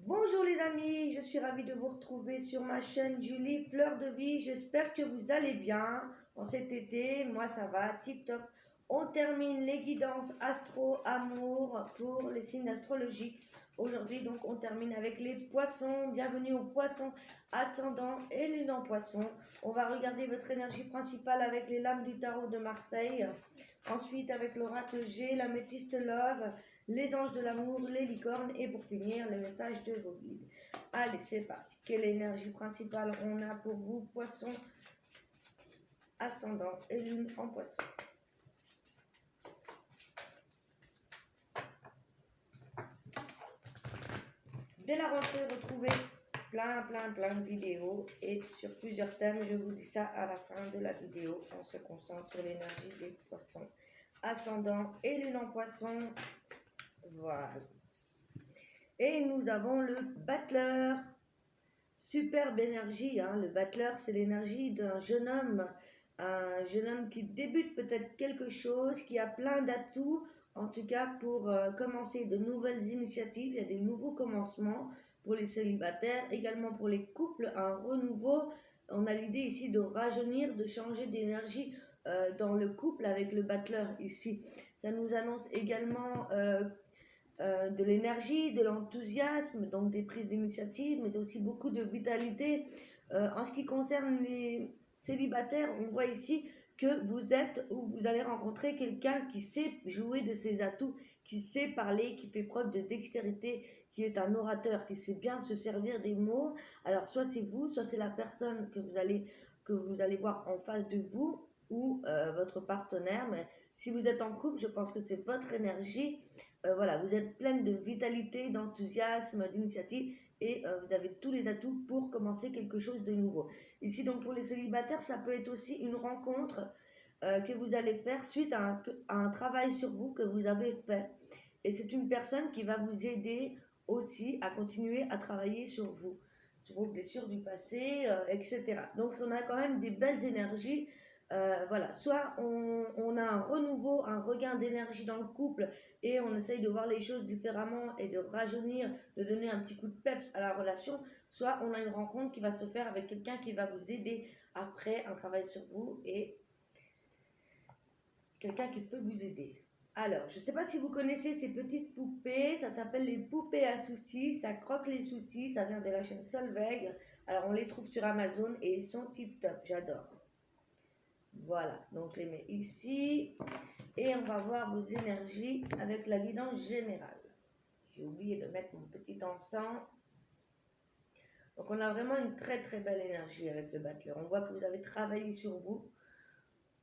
Bonjour les amis, je suis ravie de vous retrouver sur ma chaîne Julie Fleur de Vie. J'espère que vous allez bien en cet été. Moi ça va, tip top. On termine les guidances astro-amour pour les signes astrologiques. Aujourd'hui donc on termine avec les poissons. Bienvenue aux poissons ascendant et lune en poisson. On va regarder votre énergie principale avec les lames du tarot de Marseille. Ensuite avec l'oracle G, l'améthyste Love, les anges de l'amour, les licornes et pour finir, le message de vos guides. Allez, c'est parti. Quelle énergie principale on a pour vous, poisson, ascendant et lune en poisson? Dès la rentrée, retrouvez plein de vidéos et sur plusieurs thèmes. Je vous dis ça à la fin de la vidéo. On se concentre sur l'énergie des poissons, ascendant et lune en poisson. Voilà. Et nous avons le battleur. Superbe énergie, hein. Le battleur, c'est l'énergie d'un jeune homme. Un jeune homme qui débute peut-être quelque chose, qui a plein d'atouts, en tout cas pour commencer de nouvelles initiatives. Il y a des nouveaux commencements pour les célibataires, également pour les couples, un renouveau. On a l'idée ici de rajeunir, de changer d'énergie dans le couple avec le battleur ici. Ça nous annonce également de l'énergie, de l'enthousiasme, donc des prises d'initiative, mais aussi beaucoup de vitalité. En ce qui concerne les célibataires, on voit ici que vous êtes ou vous allez rencontrer quelqu'un qui sait jouer de ses atouts, qui sait parler, qui fait preuve de dextérité, qui est un orateur, qui sait bien se servir des mots. Alors soit c'est vous, soit c'est la personne que vous allez voir en face de vous ou votre partenaire. Mais si vous êtes en couple, je pense que c'est votre énergie. Voilà, vous êtes pleine de vitalité, d'enthousiasme, d'initiative et vous avez tous les atouts pour commencer quelque chose de nouveau. Ici, donc pour les célibataires, ça peut être aussi une rencontre que vous allez faire suite à un travail sur vous que vous avez fait. Et c'est une personne qui va vous aider aussi à continuer à travailler sur vous, sur vos blessures du passé, etc. Donc on a quand même des belles énergies. Voilà, soit on a un renouveau, un regain d'énergie dans le couple et on essaye de voir les choses différemment et de rajeunir, de donner un petit coup de peps à la relation, soit on a une rencontre qui va se faire avec quelqu'un qui va vous aider après un travail sur vous et quelqu'un qui peut vous aider. Alors, je ne sais pas si vous connaissez ces petites poupées, ça s'appelle les poupées à soucis, ça croque les soucis, ça vient de la chaîne Solveig. Alors, on les trouve sur Amazon et ils sont tip top, j'adore. Voilà, donc je les mets ici et on va voir vos énergies avec la guidance générale. J'ai oublié de mettre mon petit encens. Donc on a vraiment une très belle énergie avec le battleur. On voit que vous avez travaillé sur vous.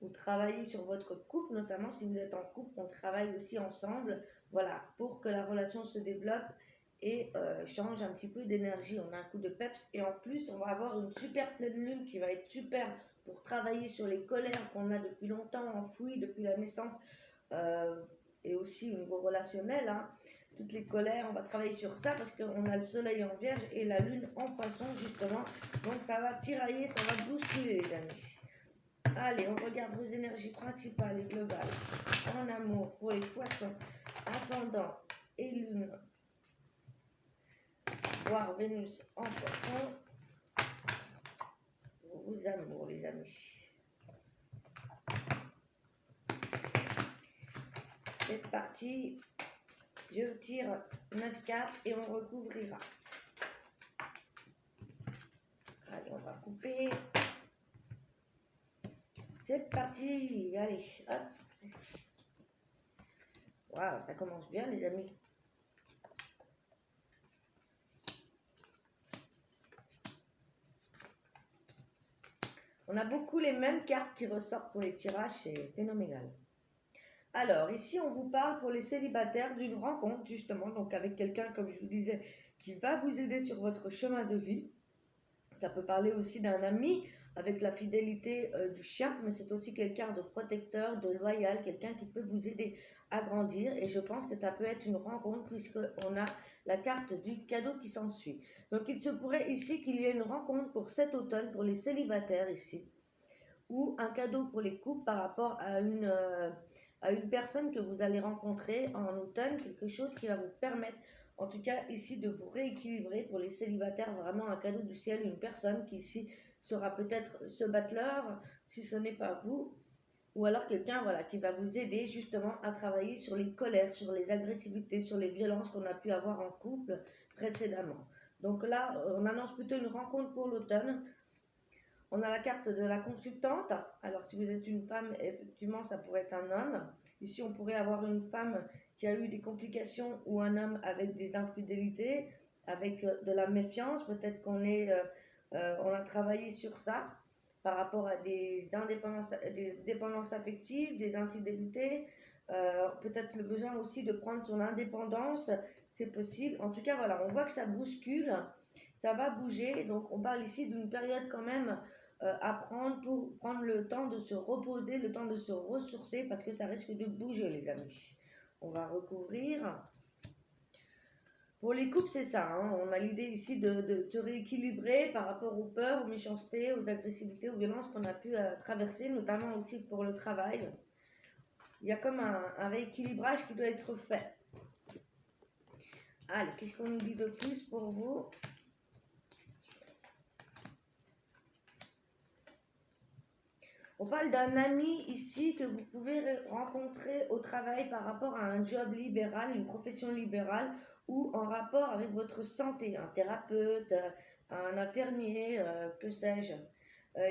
Vous travaillez sur votre couple, notamment si vous êtes en couple, on travaille aussi ensemble, voilà, pour que la relation se développe et change un petit peu d'énergie. On a un coup de peps et en plus, on va avoir une super pleine lune qui va être super pour travailler sur les colères qu'on a depuis longtemps enfouies, depuis la naissance, et aussi au niveau relationnel, hein. Toutes les colères, on va travailler sur ça parce qu'on a le soleil en vierge et la lune en poisson justement. Donc ça va tirailler, ça va bousculer les amis. Allez, on regarde vos énergies principales et globales en amour pour les poissons, ascendant et lune, voire Vénus en poisson. Vos amours, les amis. C'est parti. Je tire 9 cartes et on recouvrira. Allez, on va couper. C'est parti. Allez, hop. Waouh, ça commence bien, les amis. On a beaucoup les mêmes cartes qui ressortent pour les tirages, c'est phénoménal. Alors, ici, on vous parle pour les célibataires d'une rencontre, justement, donc avec quelqu'un, comme je vous disais, qui va vous aider sur votre chemin de vie. Ça peut parler aussi d'un ami avec la fidélité du chien, mais c'est aussi quelqu'un de protecteur, de loyal, quelqu'un qui peut vous aider à grandir. Et je pense que ça peut être une rencontre puisqu'on a la carte du cadeau qui s'ensuit. Donc, il se pourrait ici qu'il y ait une rencontre pour cet automne, pour les célibataires ici, ou un cadeau pour les couples par rapport à une personne que vous allez rencontrer en automne, quelque chose qui va vous permettre en tout cas ici de vous rééquilibrer pour les célibataires, vraiment un cadeau du ciel, une personne qui ici sera peut-être ce battleur, si ce n'est pas vous, ou alors quelqu'un voilà, qui va vous aider justement à travailler sur les colères, sur les agressivités, sur les violences qu'on a pu avoir en couple précédemment. Donc là, on annonce plutôt une rencontre pour l'automne. On a la carte de la consultante. Alors si vous êtes une femme, effectivement, ça pourrait être un homme. Ici, on pourrait avoir une femme qui a eu des complications ou un homme avec des infidélités, avec de la méfiance. Peut-être on a travaillé sur ça par rapport à des dépendances affectives, des infidélités. Peut-être le besoin aussi de prendre son indépendance, c'est possible. En tout cas, voilà, on voit que ça bouscule, ça va bouger. Donc, on parle ici d'une période quand même à prendre pour prendre le temps de se reposer, le temps de se ressourcer, parce que ça risque de bouger, les amis. On va recouvrir. Pour les couples, c'est ça. Hein. On a l'idée ici de se rééquilibrer par rapport aux peurs, aux méchancetés, aux agressivités, aux violences qu'on a pu traverser, notamment aussi pour le travail. Il y a comme un rééquilibrage qui doit être fait. Allez, qu'est-ce qu'on nous dit de plus pour vous ? On parle d'un ami ici que vous pouvez rencontrer au travail par rapport à un job libéral, une profession libérale ou en rapport avec votre santé, un thérapeute, un infirmier, que sais-je.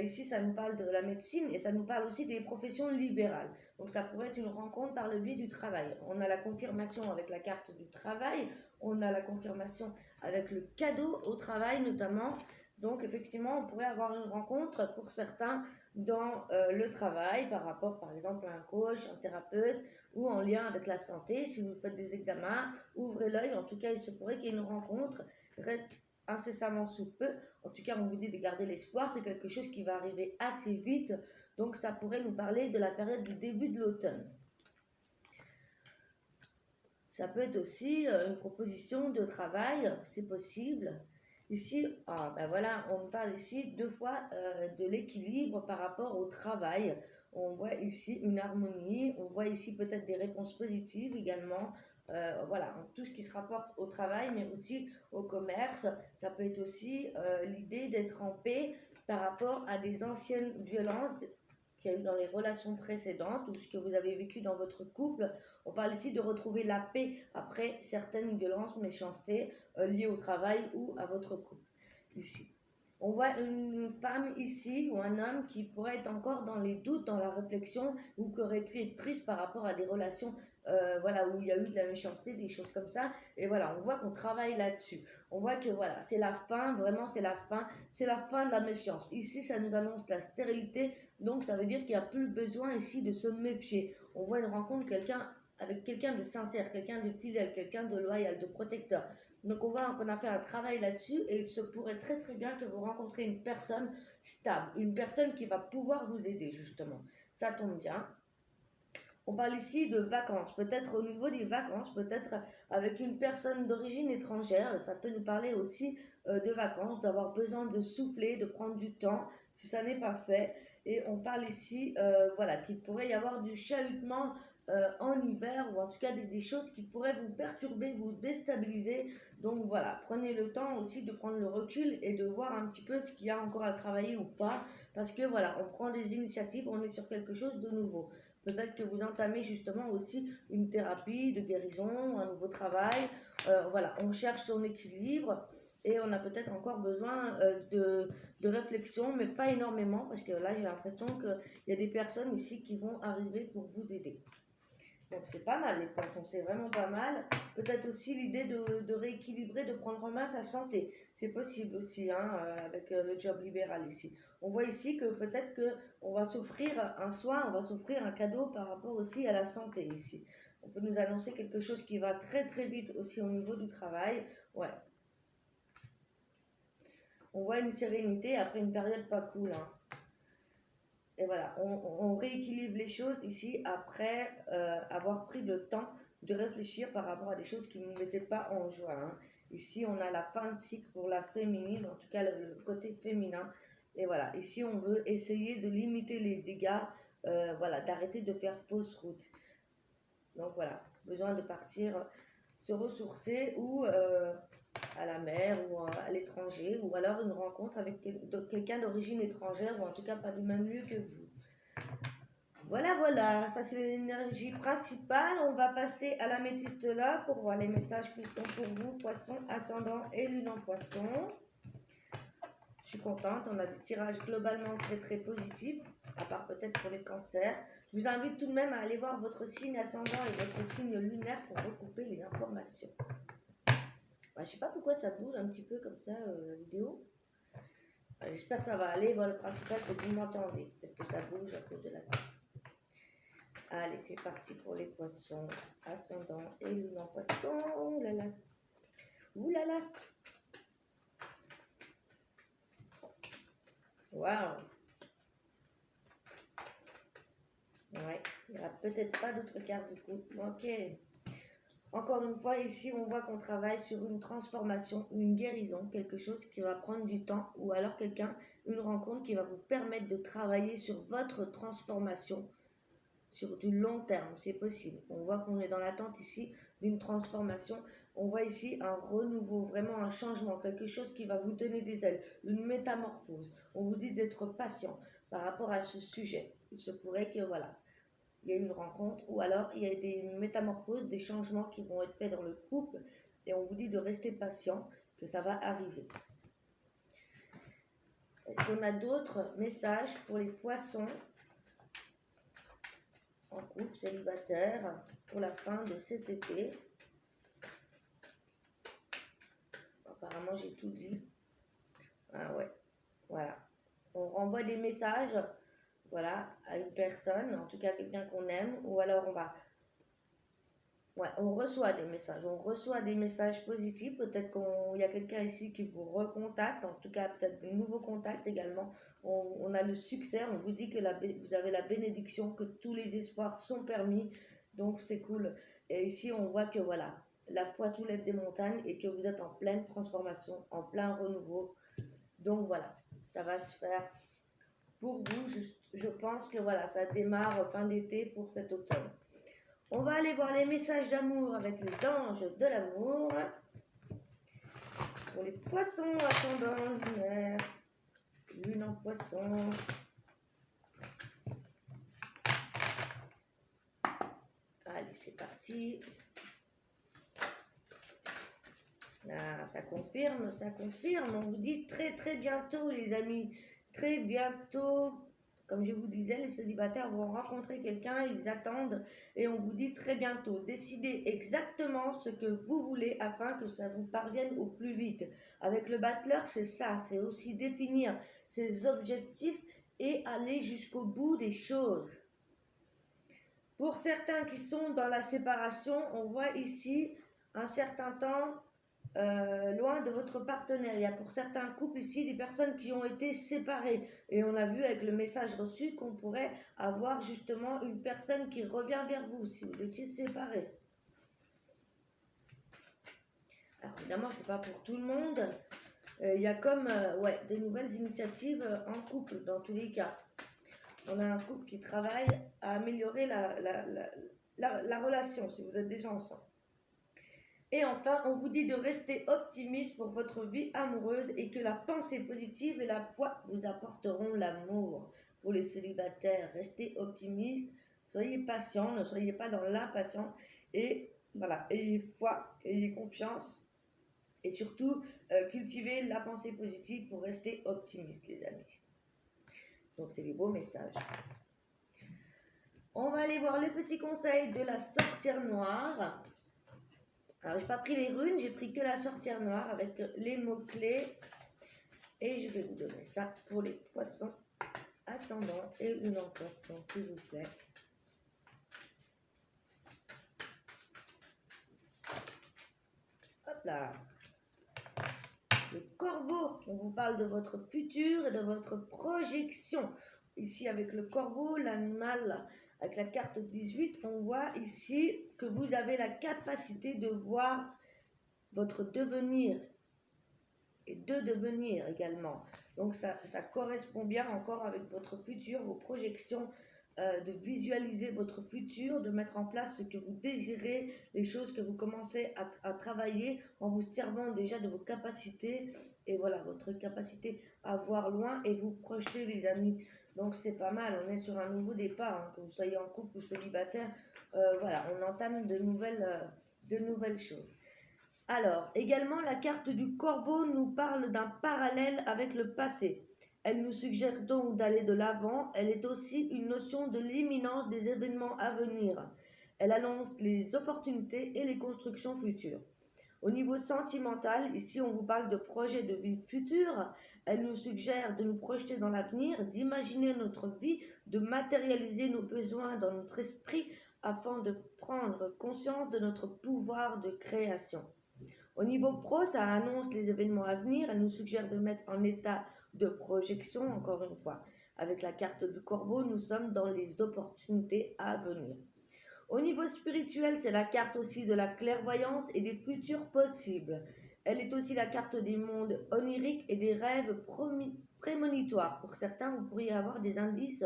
Ici, ça nous parle de la médecine et ça nous parle aussi des professions libérales. Donc, ça pourrait être une rencontre par le biais du travail. On a la confirmation avec la carte du travail, on a la confirmation avec le cadeau au travail notamment. Donc, effectivement, on pourrait avoir une rencontre pour certains dans le travail par rapport par exemple à un coach, un thérapeute ou en lien avec la santé. Si vous faites des examens, ouvrez l'œil. En tout cas, il se pourrait qu'il y ait une rencontre. Reste incessamment sous peu. En tout cas, on vous dit de garder l'espoir. C'est quelque chose qui va arriver assez vite. Donc, ça pourrait nous parler de la période du début de l'automne. Ça peut être aussi une proposition de travail, c'est possible. Ici, ben voilà, on parle ici deux fois de l'équilibre par rapport au travail. On voit ici une harmonie, on voit ici peut-être des réponses positives également. Voilà, tout ce qui se rapporte au travail, mais aussi au commerce. Ça peut être aussi l'idée d'être en paix par rapport à des anciennes violences qu'il y a eu dans les relations précédentes ou ce que vous avez vécu dans votre couple. On parle ici de retrouver la paix après certaines violences, méchancetés liées au travail ou à votre couple. Ici. On voit une femme ici ou un homme qui pourrait être encore dans les doutes, dans la réflexion ou qui aurait pu être triste par rapport à des relations voilà, où il y a eu de la méchanceté, des choses comme ça. Et voilà, on voit qu'on travaille là-dessus. On voit que voilà, c'est la fin, vraiment c'est la fin de la méfiance. Ici, ça nous annonce la stérilité, donc ça veut dire qu'il n'y a plus besoin ici de se méfier. On voit une rencontre avec quelqu'un de sincère, quelqu'un de fidèle, quelqu'un de loyal, de protecteur. Donc on voit qu'on a fait un travail là-dessus et il se pourrait très très bien que vous rencontrez une personne stable, une personne qui va pouvoir vous aider justement. Ça tombe bien. On parle ici de vacances, peut-être au niveau des vacances, peut-être avec une personne d'origine étrangère. Ça peut nous parler aussi de vacances, d'avoir besoin de souffler, de prendre du temps, si ça n'est pas fait. Et on parle ici, voilà, qu'il pourrait y avoir du chahutement en hiver, ou en tout cas des choses qui pourraient vous perturber, vous déstabiliser. Donc voilà, prenez le temps aussi de prendre le recul et de voir un petit peu ce qu'il y a encore à travailler ou pas. Parce que voilà, on prend des initiatives, on est sur quelque chose de nouveau. Peut-être que vous entamez justement aussi une thérapie de guérison, un nouveau travail. Voilà, on cherche son équilibre et on a peut-être encore besoin de réflexion, mais pas énormément, parce que là j'ai l'impression qu'il y a des personnes ici qui vont arriver pour vous aider. Donc c'est pas mal les poissons, c'est vraiment pas mal. Peut-être aussi l'idée de rééquilibrer, de prendre en main sa santé. C'est possible aussi hein, avec le job libéral ici. On voit ici que peut-être qu'on va s'offrir un soin, on va s'offrir un cadeau par rapport aussi à la santé ici. On peut nous annoncer quelque chose qui va très très vite aussi au niveau du travail. Ouais. On voit une sérénité après une période pas cool. Hein. Et voilà, on rééquilibre les choses ici après avoir pris le temps de réfléchir par rapport à des choses qui ne nous mettaient pas en joie. Hein. Ici, on a la fin de cycle pour la féminine, en tout cas le côté féminin. Et voilà, ici, on veut essayer de limiter les dégâts, voilà, d'arrêter de faire fausse route. Donc voilà, besoin de partir se ressourcer ou à la mer ou à l'étranger, ou alors une rencontre avec quelqu'un d'origine étrangère ou en tout cas pas du même lieu que vous. Voilà, voilà, ça c'est l'énergie principale. On va passer à l'améthyste là pour voir les messages qui sont pour vous, poisson, ascendant et lune en poisson. Je suis contente, on a des tirages globalement très très positifs, à part peut-être pour les cancers. Je vous invite tout de même à aller voir votre signe ascendant et votre signe lunaire pour recouper les informations. Je ne sais pas pourquoi ça bouge un petit peu comme ça la vidéo. J'espère que ça va aller. Bon, le principal c'est que vous m'entendez. Peut-être que ça bouge à cause de la tête. Allez, c'est parti pour les poissons. Ascendant et lune en poisson. Ouh là là. Ouh là là. Waouh. Ouais, il n'y aura peut-être pas d'autres cartes du coup. Ok. Encore une fois, ici, on voit qu'on travaille sur une transformation, une guérison, quelque chose qui va prendre du temps, ou alors une rencontre qui va vous permettre de travailler sur votre transformation sur du long terme. C'est possible. On voit qu'on est dans l'attente ici d'une transformation. On voit ici un renouveau, vraiment un changement, quelque chose qui va vous donner des ailes, une métamorphose. On vous dit d'être patient par rapport à ce sujet. Il se pourrait que voilà, il y a une rencontre ou alors il y a des métamorphoses, des changements qui vont être faits dans le couple et on vous dit de rester patient, que ça va arriver. Est-ce qu'on a d'autres messages pour les poissons en couple, célibataire, pour la fin de cet été? Apparemment, j'ai tout dit. Ah ouais, voilà. On renvoie des messages, voilà, à une personne, en tout cas quelqu'un qu'on aime, ou alors on reçoit des messages positifs. Peut-être qu'il y a quelqu'un ici qui vous recontacte, en tout cas peut-être des nouveaux contacts également. On a le succès, on vous dit que vous avez la bénédiction, que tous les espoirs sont permis, donc c'est cool. Et ici on voit que voilà, la foi soulève des montagnes et que vous êtes en pleine transformation, en plein renouveau. Donc voilà, ça va se faire pour vous. Je pense que voilà, ça démarre fin d'été pour cet automne. On va aller voir les messages d'amour avec les anges de l'amour. Pour les poissons ascendants lunaire, lune en poisson. Allez, c'est parti. Ah, ça confirme, ça confirme. On vous dit très très bientôt les amis. Très bientôt. Comme je vous disais, les célibataires vont rencontrer quelqu'un, ils attendent et on vous dit très bientôt. Décidez exactement ce que vous voulez afin que ça vous parvienne au plus vite. Avec le battleur, c'est ça, c'est aussi définir ses objectifs et aller jusqu'au bout des choses. Pour certains qui sont dans la séparation, on voit ici un certain temps loin de votre partenaire. Il y a pour certains couples ici des personnes qui ont été séparées et on a vu avec le message reçu qu'on pourrait avoir justement une personne qui revient vers vous si vous étiez séparés. Alors évidemment c'est pas pour tout le monde, il y a comme des nouvelles initiatives en couple dans tous les cas. On a un couple qui travaille à améliorer la relation si vous êtes déjà ensemble. Et enfin, on vous dit de rester optimiste pour votre vie amoureuse et que la pensée positive et la foi vous apporteront l'amour. Pour les célibataires, restez optimiste, soyez patient, ne soyez pas dans l'impatience et voilà, ayez foi, ayez confiance et surtout cultivez la pensée positive pour rester optimiste les amis. Donc c'est les beaux messages. On va aller voir les petits conseils de la sorcière noire. Alors, j'ai pas pris les runes, j'ai pris que la sorcière noire avec les mots-clés. Et je vais vous donner ça pour les poissons ascendants et lune en poisson, s'il vous plaît. Hop là. Le corbeau, on vous parle de votre futur et de votre projection. Ici, avec le corbeau, l'animal, avec la carte 18, on voit ici que vous avez la capacité de voir votre devenir et de devenir également. Donc ça correspond bien encore avec votre futur, vos projections, de visualiser votre futur, de mettre en place ce que vous désirez, les choses que vous commencez à travailler en vous servant déjà de vos capacités et voilà, votre capacité à voir loin et vous projeter, les amis. Donc c'est pas mal, on est sur un nouveau départ, hein, que vous soyez en couple ou célibataire, voilà, on entame de nouvelles choses. Alors, également, la carte du corbeau nous parle d'un parallèle avec le passé. Elle nous suggère donc d'aller de l'avant. Elle est aussi une notion de l'imminence des événements à venir. Elle annonce les opportunités et les constructions futures. Au niveau sentimental, ici on vous parle de projets de vie future. Elle nous suggère de nous projeter dans l'avenir, d'imaginer notre vie, de matérialiser nos besoins dans notre esprit afin de prendre conscience de notre pouvoir de création. Au niveau pro, ça annonce les événements à venir, elle nous suggère de mettre en état de projection, encore une fois. Avec la carte du corbeau, nous sommes dans les opportunités à venir. Au niveau spirituel, c'est la carte aussi de la clairvoyance et des futurs possibles. Elle est aussi la carte des mondes oniriques et des rêves prémonitoires. Pour certains, vous pourriez avoir des indices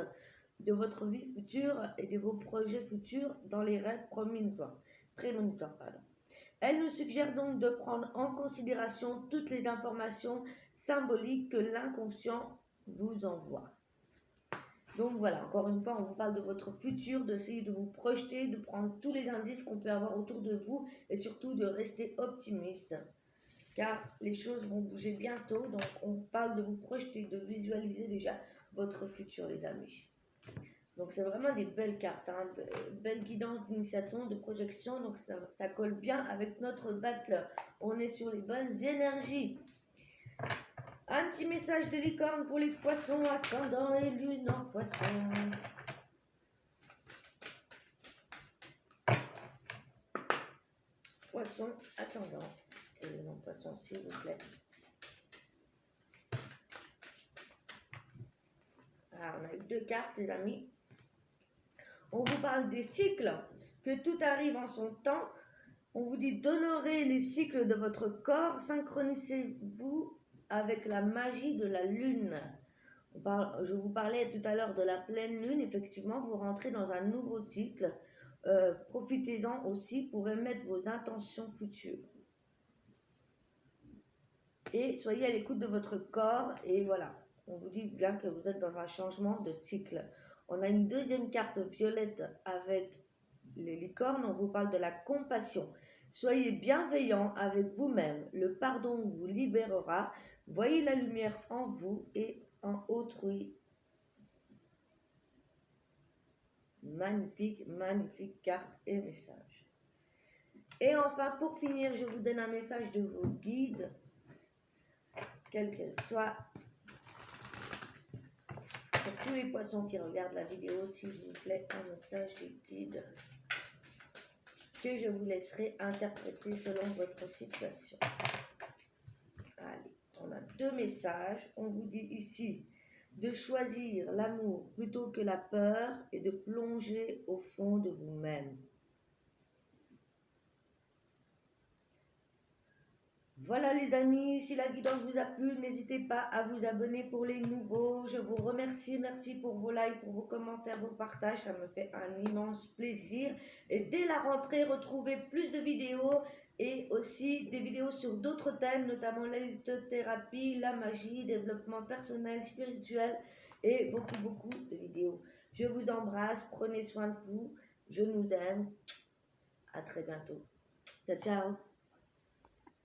de votre vie future et de vos projets futurs dans les rêves prémonitoires. Elle nous suggère donc de prendre en considération toutes les informations symboliques que l'inconscient vous envoie. Donc voilà, encore une fois, on vous parle de votre futur, d'essayer de vous projeter, de prendre tous les indices qu'on peut avoir autour de vous et surtout de rester optimiste. Car les choses vont bouger bientôt, donc on parle de vous projeter, de visualiser déjà votre futur, les amis. Donc c'est vraiment des belles cartes, hein, belle guidance d'initiation, de projection, donc ça colle bien avec notre battleur. On est sur les bonnes énergies. Un petit message de licorne pour les poissons, ascendant et lune en poisson. Poisson, ascendant et lune en poisson, s'il vous plaît. Alors, on a eu 2 cartes, les amis. On vous parle des cycles, que tout arrive en son temps. On vous dit d'honorer les cycles de votre corps. Synchronisez-vous avec la magie de la lune. Je vous parlais tout à l'heure de la pleine lune. Effectivement, vous rentrez dans un nouveau cycle. Profitez-en aussi pour émettre vos intentions futures. Et soyez à l'écoute de votre corps. Et voilà, on vous dit bien que vous êtes dans un changement de cycle. On a une deuxième carte violette avec les licornes. On vous parle de la compassion. Soyez bienveillant avec vous-même. Le pardon vous libérera. Voyez la lumière en vous et en autrui. Magnifique, magnifique carte et message. Et enfin, pour finir, je vous donne un message de vos guides, quelle qu'elle soit. Pour tous les poissons qui regardent la vidéo, s'il vous plaît, un message des guides que je vous laisserai interpréter selon votre situation. Allez, on a 2 messages. On vous dit ici de choisir l'amour plutôt que la peur et de plonger au fond de vous-même. Voilà les amis, si la guidance vous a plu, n'hésitez pas à vous abonner pour les nouveaux. Je vous remercie, merci pour vos likes, pour vos commentaires, vos partages, ça me fait un immense plaisir. Et dès la rentrée, retrouvez plus de vidéos et aussi des vidéos sur d'autres thèmes, notamment la lithothérapie, la magie, développement personnel, spirituel et beaucoup de vidéos. Je vous embrasse, prenez soin de vous, je nous aime, à très bientôt. Ciao, ciao.